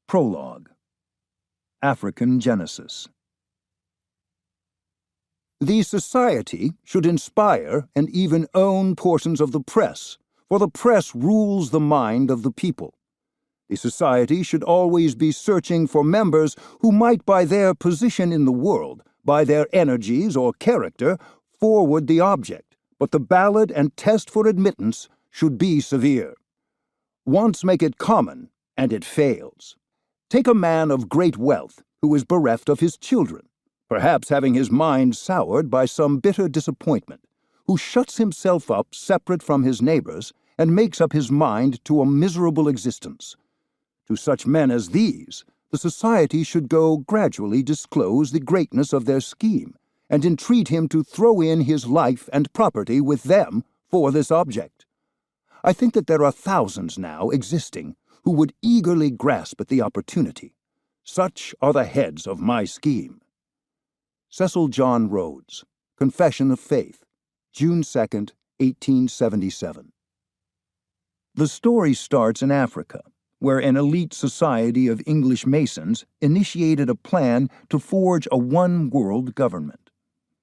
Prologue. African Genesis. The society should inspire and even own portions of the press, for the press rules the mind of the people. The society should always be searching for members who might, by their position in the world, by their energies or character, forward the object, but the ballot and test for admittance should be severe. Once make it common, and it fails. Take a man of great wealth who is bereft of his children, perhaps having his mind soured by some bitter disappointment, who shuts himself up separate from his neighbors and makes up his mind to a miserable existence. To such men as these, the society should go gradually disclose the greatness of their scheme, and entreat him to throw in his life and property with them for this object. I think that there are thousands now existing who would eagerly grasp at the opportunity. Such are the heads of my scheme. Cecil John Rhodes, Confession of Faith, June 2nd, 1877. The story starts in Africa, where an elite society of English Masons initiated a plan to forge a one-world government.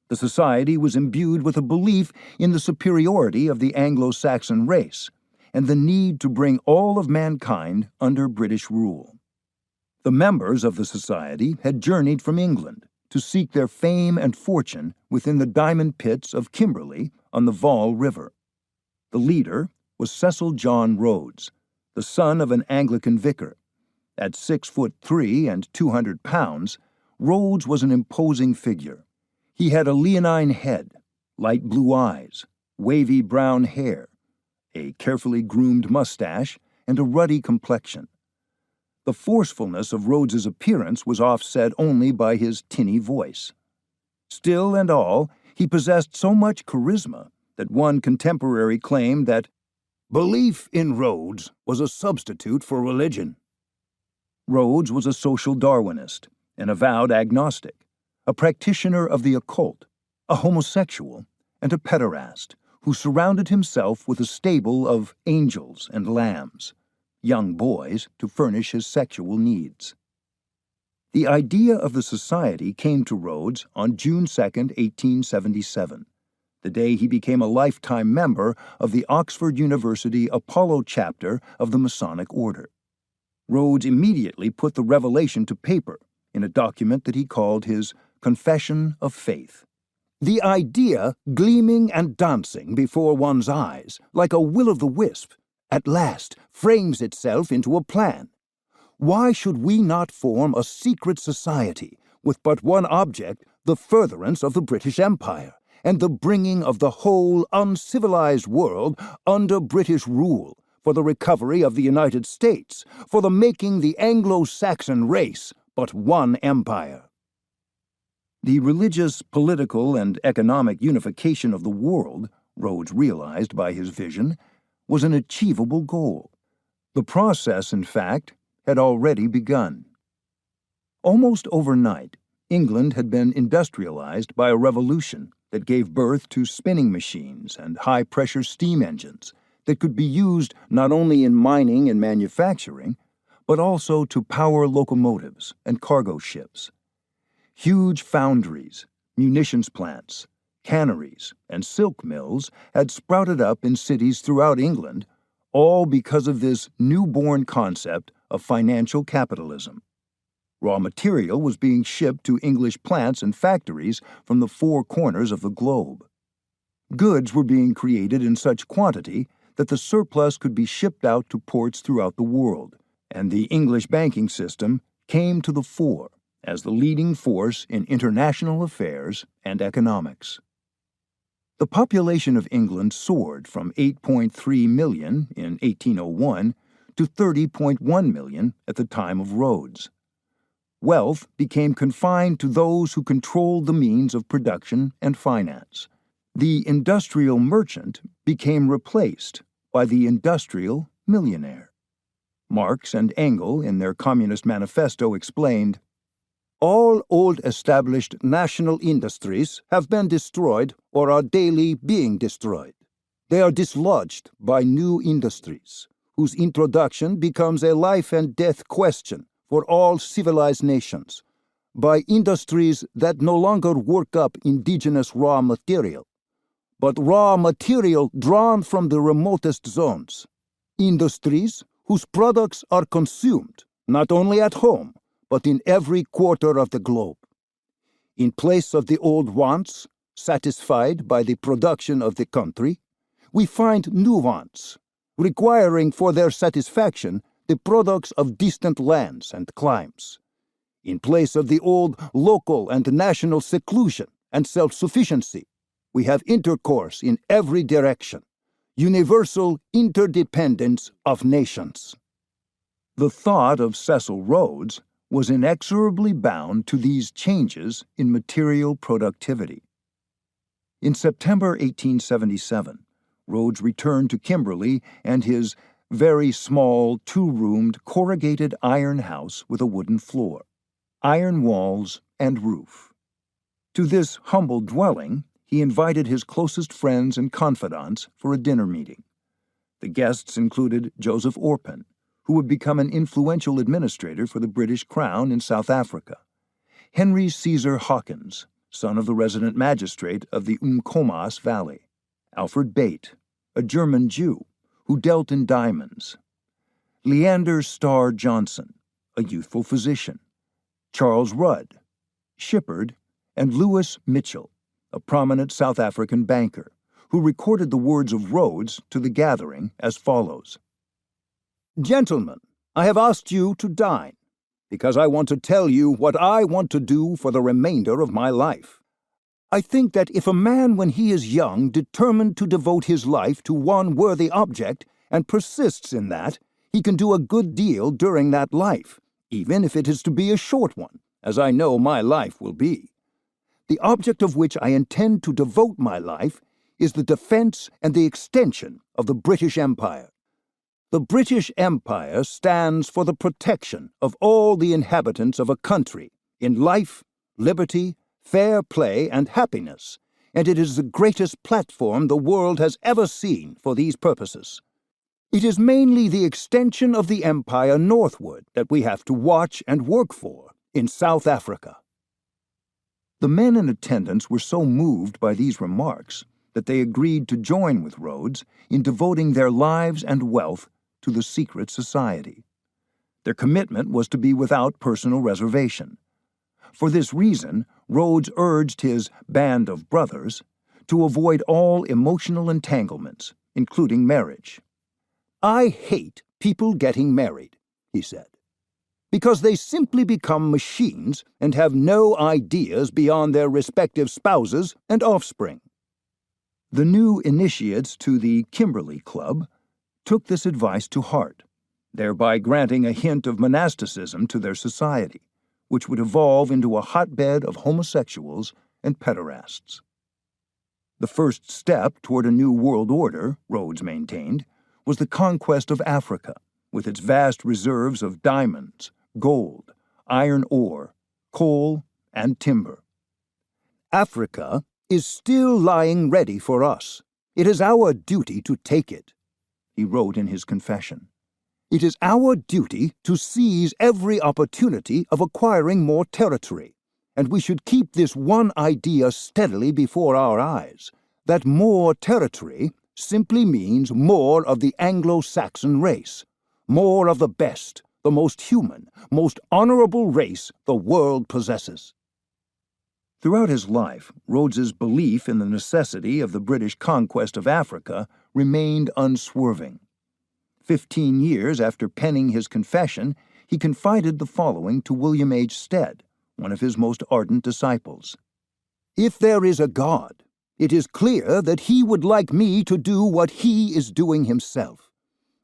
The society was imbued with a belief in the superiority of the Anglo-Saxon race and the need to bring all of mankind under British rule. The members of the society had journeyed from England to seek their fame and fortune within the diamond pits of Kimberley on the Vaal River. The leader was Cecil John Rhodes, the son of an Anglican vicar. At 6'3" and 200 pounds, Rhodes was an imposing figure. He had a leonine head, light blue eyes, wavy brown hair, a carefully groomed mustache, and a ruddy complexion. The forcefulness of Rhodes's appearance was offset only by his tinny voice. Still and all, he possessed so much charisma that one contemporary claimed that belief in Rhodes was a substitute for religion. Rhodes was a social Darwinist, an avowed agnostic, a practitioner of the occult, a homosexual, and a pederast, who surrounded himself with a stable of angels and lambs, young boys to furnish his sexual needs. The idea of the society came to Rhodes on June 2, 1877, the day he became a lifetime member of the Oxford University Apollo chapter of the Masonic Order. Rhodes immediately put the revelation to paper in a document that he called his Confession of Faith. The idea, gleaming and dancing before one's eyes, like a will-o'-the-wisp, at last frames itself into a plan. Why should we not form a secret society with but one object, the furtherance of the British Empire, and the bringing of the whole uncivilized world under British rule, for the recovery of the United States, for the making the Anglo-Saxon race but one empire? The religious, political, and economic unification of the world, Rhodes realized by his vision, was an achievable goal. The process, in fact, had already begun. Almost overnight, England had been industrialized by a revolution that gave birth to spinning machines and high-pressure steam engines that could be used not only in mining and manufacturing, but also to power locomotives and cargo ships. Huge foundries, munitions plants, canneries, and silk mills had sprouted up in cities throughout England, all because of this newborn concept of financial capitalism. Raw material was being shipped to English plants and factories from the four corners of the globe. Goods were being created in such quantity that the surplus could be shipped out to ports throughout the world, and the English banking system came to the fore as the leading force in international affairs and economics. The population of England soared from 8.3 million in 1801 to 30.1 million at the time of Rhodes. Wealth became confined to those who controlled the means of production and finance. The industrial merchant became replaced by the industrial millionaire. Marx and Engels, in their Communist Manifesto, explained, "All old established national industries have been destroyed or are daily being destroyed. They are dislodged by new industries, whose introduction becomes a life and death question for all civilized nations, by industries that no longer work up indigenous raw material, but raw material drawn from the remotest zones. Industries whose products are consumed not only at home, but in every quarter of the globe. In place of the old wants, satisfied by the production of the country, we find new wants, requiring for their satisfaction the products of distant lands and climes. In place of the old local and national seclusion and self-sufficiency, we have intercourse in every direction, universal interdependence of nations. The thought of Cecil Rhodes was inexorably bound to these changes in material productivity. In September 1877, Rhodes returned to Kimberley and his very small, two-roomed, corrugated iron house with a wooden floor, iron walls, and roof. To this humble dwelling, he invited his closest friends and confidants for a dinner meeting. The guests included Joseph Orpen, who would become an influential administrator for the British Crown in South Africa, Henry Caesar Hawkins, son of the resident magistrate of the Umkomaas Valley, Alfred Bate, a German Jew who dealt in diamonds, Leander Starr Johnson, a youthful physician, Charles Rudd, Shippard, and Lewis Mitchell, a prominent South African banker, who recorded the words of Rhodes to the gathering as follows. "Gentlemen, I have asked you to dine, because I want to tell you what I want to do for the remainder of my life. I think that if a man when he is young determined to devote his life to one worthy object and persists in that, he can do a good deal during that life, even if it is to be a short one, as I know my life will be. The object of which I intend to devote my life is the defense and the extension of the British Empire. The British Empire stands for the protection of all the inhabitants of a country in life, liberty, fair play, and happiness, and it is the greatest platform the world has ever seen for these purposes. It is mainly the extension of the empire northward that we have to watch and work for in South Africa." The men in attendance were so moved by these remarks that they agreed to join with Rhodes in devoting their lives and wealth to the secret society. Their commitment was to be without personal reservation. For this reason, Rhodes urged his band of brothers to avoid all emotional entanglements, including marriage. "I hate people getting married," he said, "because they simply become machines and have no ideas beyond their respective spouses and offspring." The new initiates to the Kimberley Club took this advice to heart, thereby granting a hint of monasticism to their society, which would evolve into a hotbed of homosexuals and pederasts. The first step toward a new world order, Rhodes maintained, was the conquest of Africa, with its vast reserves of diamonds, gold, iron ore, coal, and timber. "Africa is still lying ready for us. It is our duty to take it," he wrote in his confession. "It is our duty to seize every opportunity of acquiring more territory, and we should keep this one idea steadily before our eyes, that more territory simply means more of the Anglo-Saxon race, more of the best, the most human, most honorable race the world possesses." Throughout his life, Rhodes's belief in the necessity of the British conquest of Africa remained unswerving. 15 years after penning his confession, he confided the following to William H. Stead, one of his most ardent disciples. "If there is a God, it is clear that he would like me to do what he is doing himself,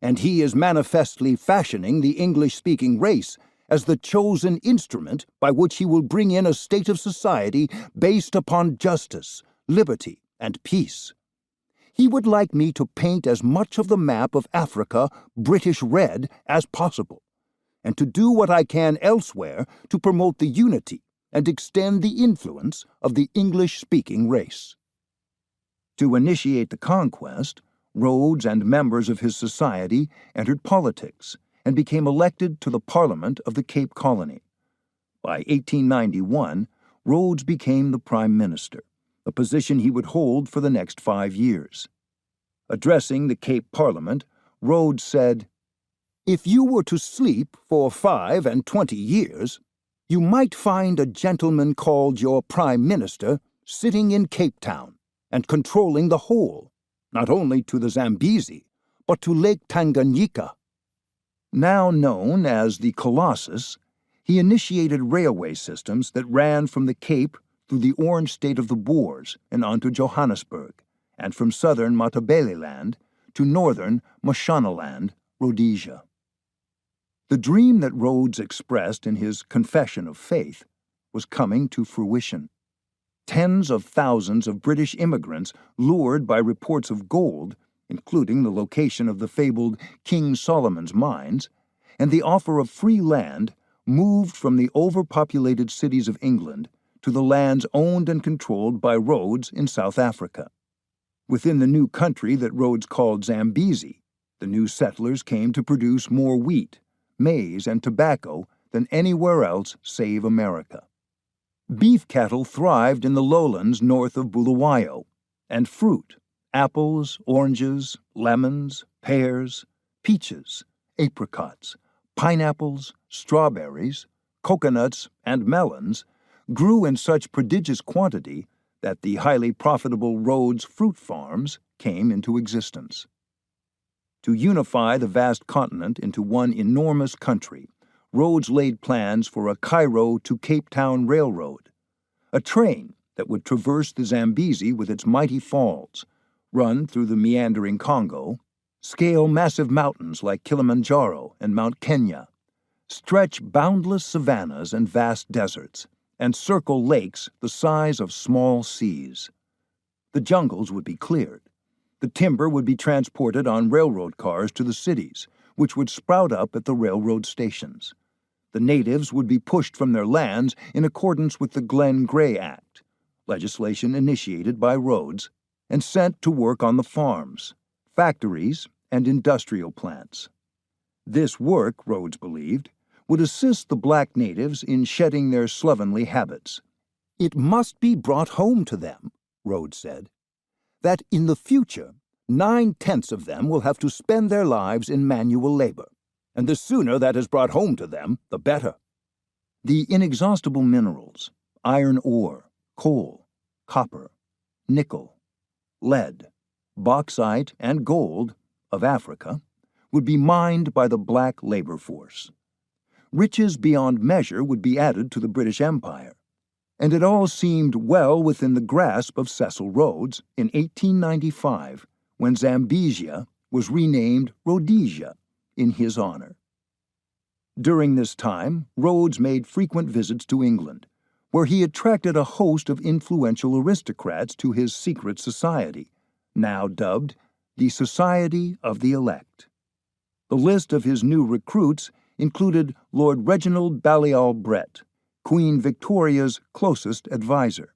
and he is manifestly fashioning the English-speaking race as the chosen instrument by which he will bring in a state of society based upon justice, liberty, and peace. He would like me to paint as much of the map of Africa British red as possible, and to do what I can elsewhere to promote the unity and extend the influence of the English-speaking race." To initiate the conquest, Rhodes and members of his society entered politics and became elected to the Parliament of the Cape Colony. By 1891, Rhodes became the Prime Minister, a position he would hold for the next 5 years. Addressing the Cape Parliament, Rhodes said, "If you were to sleep for 25 years, you might find a gentleman called your Prime Minister sitting in Cape Town and controlling the whole, not only to the Zambezi, but to Lake Tanganyika." Now known as the Colossus, he initiated railway systems that ran from the Cape through the Orange State of the Boers and onto Johannesburg, and from southern Matabeleland to northern Mashonaland, Rhodesia. The dream that Rhodes expressed in his Confession of Faith was coming to fruition. Tens of thousands of British immigrants, lured by reports of gold, including the location of the fabled King Solomon's mines, and the offer of free land, moved from the overpopulated cities of England to the lands owned and controlled by Rhodes in South Africa. Within the new country that Rhodes called Zambezi, the new settlers came to produce more wheat, maize, and tobacco than anywhere else save America. Beef cattle thrived in the lowlands north of Bulawayo, and fruit, apples, oranges, lemons, pears, peaches, apricots, pineapples, strawberries, coconuts, and melons grew in such prodigious quantity that the highly profitable Rhodes fruit farms came into existence. To unify the vast continent into one enormous country, Rhodes laid plans for a Cairo to Cape Town railroad, a train that would traverse the Zambezi with its mighty falls, run through the meandering Congo, scale massive mountains like Kilimanjaro and Mount Kenya, stretch boundless savannas and vast deserts, and circle lakes the size of small seas. The jungles would be cleared. The timber would be transported on railroad cars to the cities, which would sprout up at the railroad stations. The natives would be pushed from their lands in accordance with the Glenn Gray Act, legislation initiated by Rhodes, and sent to work on the farms, factories, and industrial plants. This work, Rhodes believed, would assist the black natives in shedding their slovenly habits. "It must be brought home to them," Rhodes said, "that in the future 9/10 of them will have to spend their lives in manual labor, and the sooner that is brought home to them, the better." The inexhaustible minerals, iron ore, coal, copper, nickel, lead, bauxite, and gold of Africa would be mined by the black labor force. Riches beyond measure would be added to the British Empire, and it all seemed well within the grasp of Cecil Rhodes in 1895 when Zambesia was renamed Rhodesia in his honor. During this time, Rhodes made frequent visits to England, where he attracted a host of influential aristocrats to his secret society, now dubbed the Society of the Elect. The list of his new recruits included Lord Reginald Balliol Brett, Queen Victoria's closest adviser,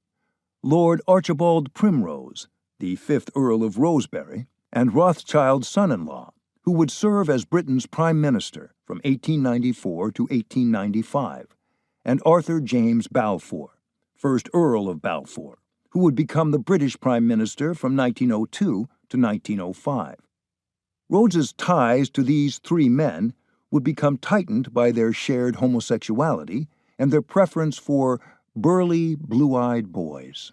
Lord Archibald Primrose, the 5th Earl of Rosebery, and Rothschild's son-in-law, who would serve as Britain's Prime Minister from 1894 to 1895, and Arthur James Balfour, 1st Earl of Balfour, who would become the British Prime Minister from 1902 to 1905. Rhodes's ties to these three men would become tightened by their shared homosexuality and their preference for burly, blue-eyed boys.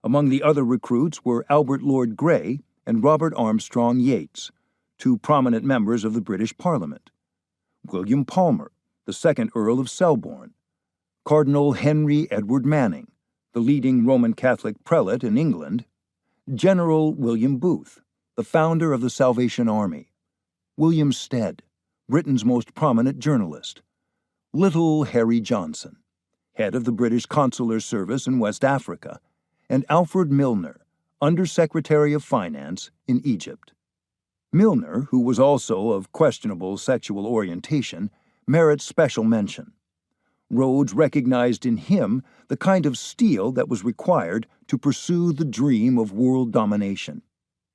Among the other recruits were Albert Lord Grey and Robert Armstrong Yates, two prominent members of the British Parliament, William Palmer, the 2nd Earl of Selborne, Cardinal Henry Edward Manning, the leading Roman Catholic prelate in England, General William Booth, the founder of the Salvation Army, William Stead, Britain's most prominent journalist, Little Harry Johnson, head of the British Consular Service in West Africa, and Alfred Milner, Under-Secretary of Finance in Egypt. Milner, who was also of questionable sexual orientation, merits special mention. Rhodes recognized in him the kind of steel that was required to pursue the dream of world domination.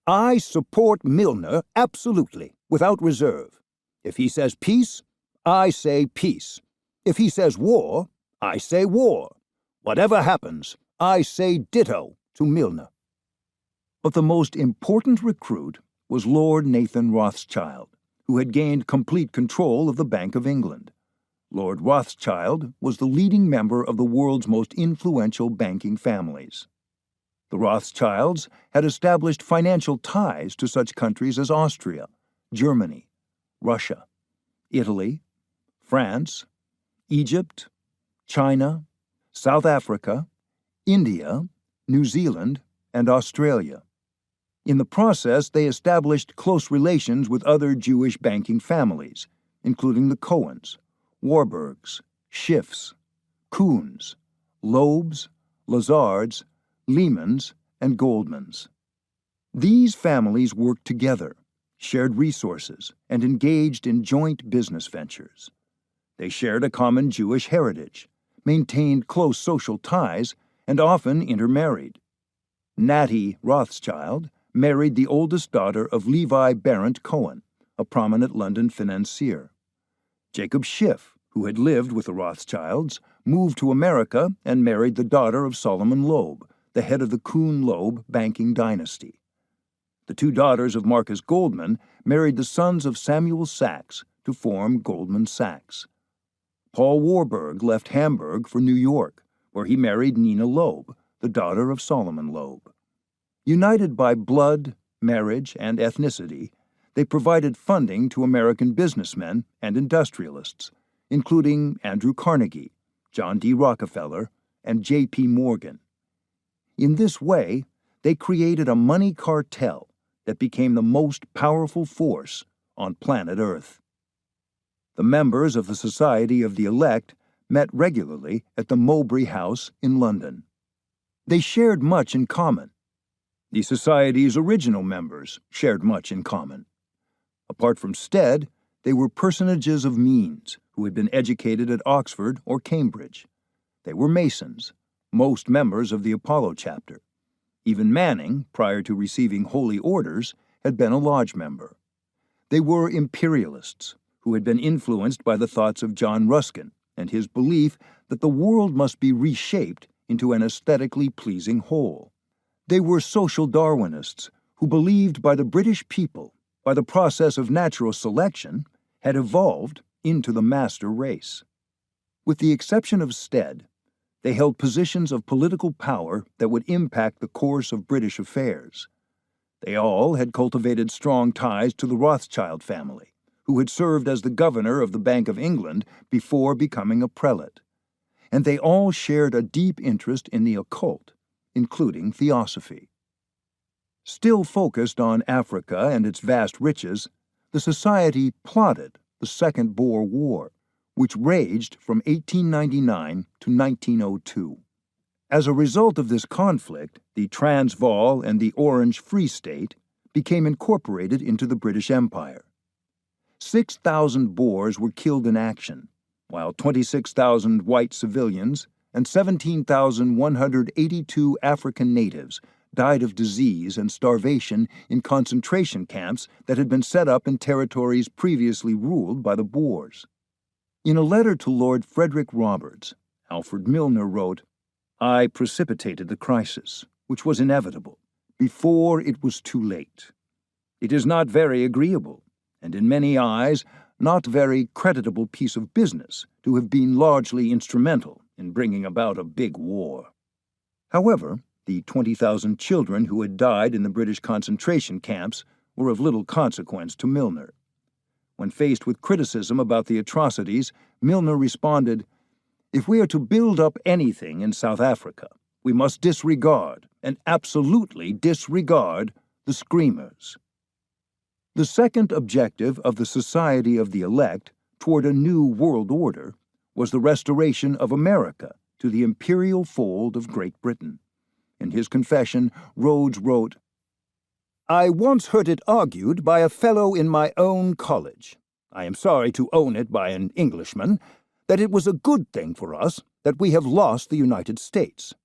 "I support Milner absolutely, without reserve. If he says peace, I say peace. If he says war, I say war. Whatever happens, I say ditto to Milner. But the most important recruit was Lord Nathan Rothschild, who had gained complete control of the Bank of England. Lord Rothschild was the leading member of the world's most influential banking families. The Rothschilds had established financial ties to such countries as Austria, Germany, Russia, Italy, France, Egypt, China, South Africa, India, New Zealand, and Australia. In the process, they established close relations with other Jewish banking families, including the Cohens, Warburgs, Schiffs, Kuhns, Loebs, Lazards, Lehmans, and Goldmans. These families worked together, shared resources, and engaged in joint business ventures. They shared a common Jewish heritage, maintained close social ties, and often intermarried. Natty Rothschild married the oldest daughter of Levi Barrett Cohen, a prominent London financier. Jacob Schiff, who had lived with the Rothschilds, moved to America and married the daughter of Solomon Loeb, the head of the Kuhn-Loeb banking dynasty. The two daughters of Marcus Goldman married the sons of Samuel Sachs to form Goldman Sachs. Paul Warburg left Hamburg for New York, where he married Nina Loeb, the daughter of Solomon Loeb. United by blood, marriage, and ethnicity, they provided funding to American businessmen and industrialists, including Andrew Carnegie, John D. Rockefeller, and J.P. Morgan. In this way, they created a money cartel that became the most powerful force on planet Earth. The members of the Society of the Elect met regularly at the Mowbray House in London. They shared much in common. The Society's original members shared much in common. Apart from Stead, they were personages of means who had been educated at Oxford or Cambridge. They were Masons, most members of the Apollo chapter. Even Manning, prior to receiving holy orders, had been a lodge member. They were imperialists who had been influenced by the thoughts of John Ruskin and his belief that the world must be reshaped into an aesthetically pleasing whole. They were social Darwinists who believed by the British people, by the process of natural selection, had evolved into the master race. With the exception of Stead, they held positions of political power that would impact the course of British affairs. They all had cultivated strong ties to the Rothschild family, who had served as the governor of the Bank of England before becoming a prelate. And they all shared a deep interest in the occult, including theosophy. Still focused on Africa and its vast riches, the Society plotted the Second Boer War, which raged from 1899 to 1902. As a result of this conflict, the Transvaal and the Orange Free State became incorporated into the British Empire. 6,000 Boers were killed in action, while 26,000 white civilians and 17,182 African natives died of disease and starvation in concentration camps that had been set up in territories previously ruled by the Boers. In a letter to Lord Frederick Roberts, Alfred Milner wrote, "I precipitated the crisis, which was inevitable, before it was too late. It is not very agreeable, and in many eyes not very creditable piece of business to have been largely instrumental in bringing about a big war." However, the 20,000 children who had died in the British concentration camps were of little consequence to Milner. When faced with criticism about the atrocities, Milner responded, "If we are to build up anything in South Africa, we must disregard, and absolutely disregard, the Screamers." The second objective of the Society of the Elect toward a new world order was the restoration of America to the imperial fold of Great Britain. In his confession, Rhodes wrote, "I once heard it argued by a fellow in my own college, I am sorry to own it by an Englishman, that it was a good thing for us that we have lost the United States.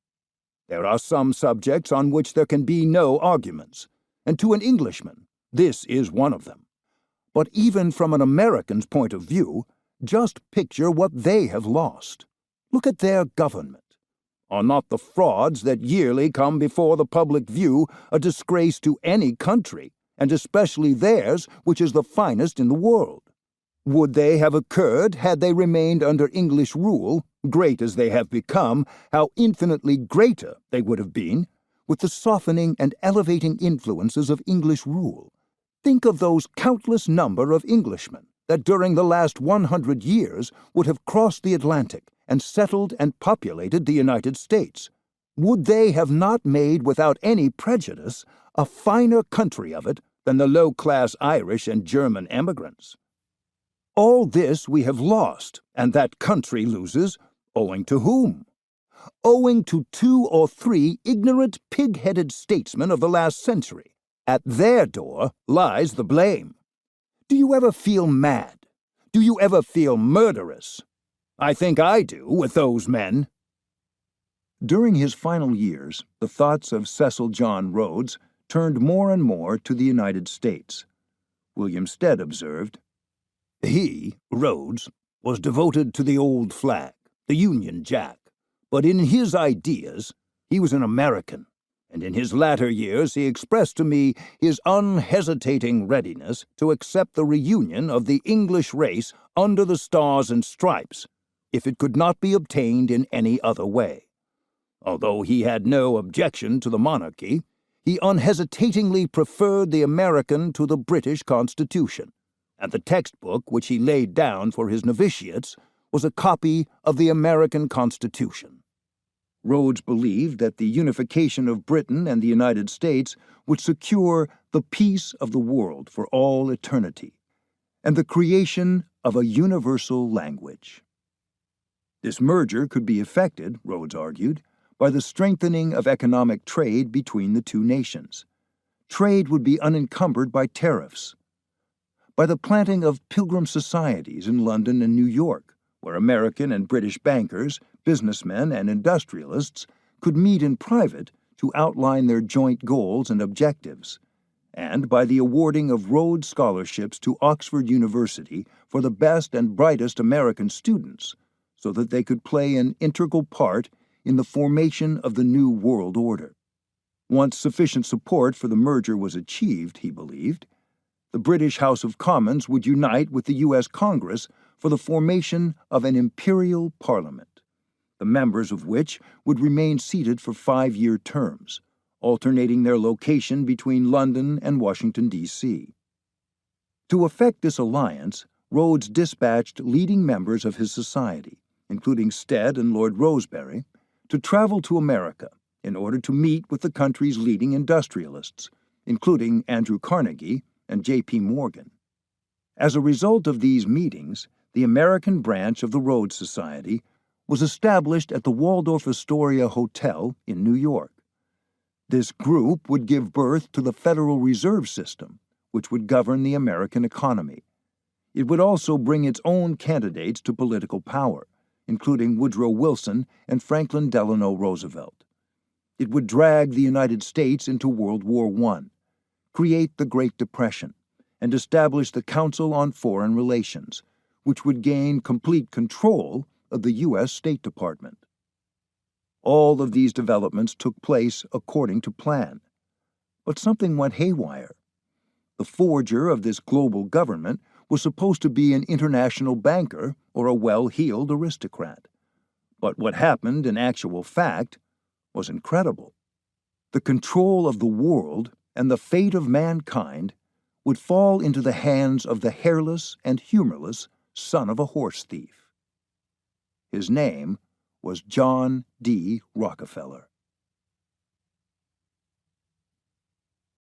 There are some subjects on which there can be no arguments, and to an Englishman this is one of them. But even from an American's point of view, just picture what they have lost. Look at their government. Are not the frauds that yearly come before the public view a disgrace to any country, and especially theirs, which is the finest in the world? Would they have occurred had they remained under English rule, great as they have become, how infinitely greater they would have been, with the softening and elevating influences of English rule? Think of those countless number of Englishmen that during the last 100 years would have crossed the Atlantic and settled and populated the United States. Would they have not made without any prejudice a finer country of it than the low-class Irish and German emigrants? All this we have lost, and that country loses, owing to whom? Owing to 2 or 3 ignorant, pig-headed statesmen of the last century. At their door lies the blame. Do you ever feel mad? Do you ever feel murderous? I think I do with those men. During his final years, the thoughts of Cecil John Rhodes turned more and more to the United States. William Stead observed, "He, Rhodes, was devoted to the old flag, the Union Jack, but in his ideas he was an American, and in his latter years he expressed to me his unhesitating readiness to accept the reunion of the English race under the Stars and Stripes, if it could not be obtained in any other way. Although he had no objection to the monarchy, he unhesitatingly preferred the American to the British Constitution, and the textbook which he laid down for his novitiates was a copy of the American Constitution." Rhodes believed that the unification of Britain and the United States would secure the peace of the world for all eternity, and the creation of a universal language. This merger could be effected, Rhodes argued, by the strengthening of economic trade between the two nations. Trade would be unencumbered by tariffs. By the planting of pilgrim societies in London and New York, where American and British bankers, businessmen, and industrialists could meet in private to outline their joint goals and objectives, and by the awarding of Rhodes scholarships to Oxford University for the best and brightest American students, so that they could play an integral part in the formation of the new world order. Once sufficient support for the merger was achieved, he believed, the British House of Commons would unite with the U.S. Congress for the formation of an imperial parliament, the members of which would remain seated for 5-year terms, alternating their location between London and Washington, D.C. To effect this alliance, Rhodes dispatched leading members of his society, including Stead and Lord Rosebery, to travel to America in order to meet with the country's leading industrialists, including Andrew Carnegie and J.P. Morgan. As a result of these meetings, the American branch of the Rhodes Society was established at the Waldorf Astoria Hotel in New York. This group would give birth to the Federal Reserve System, which would govern the American economy. It would also bring its own candidates to political power, including Woodrow Wilson and Franklin Delano Roosevelt. It would drag the United States into World War I, create the Great Depression, and establish the Council on Foreign Relations, which would gain complete control of the U.S. State Department. All of these developments took place according to plan. But something went haywire. The forger of this global government was supposed to be an international banker or a well-heeled aristocrat. But what happened in actual fact was incredible. The control of the world and the fate of mankind would fall into the hands of the hairless and humorless son of a horse thief. His name was John D. Rockefeller.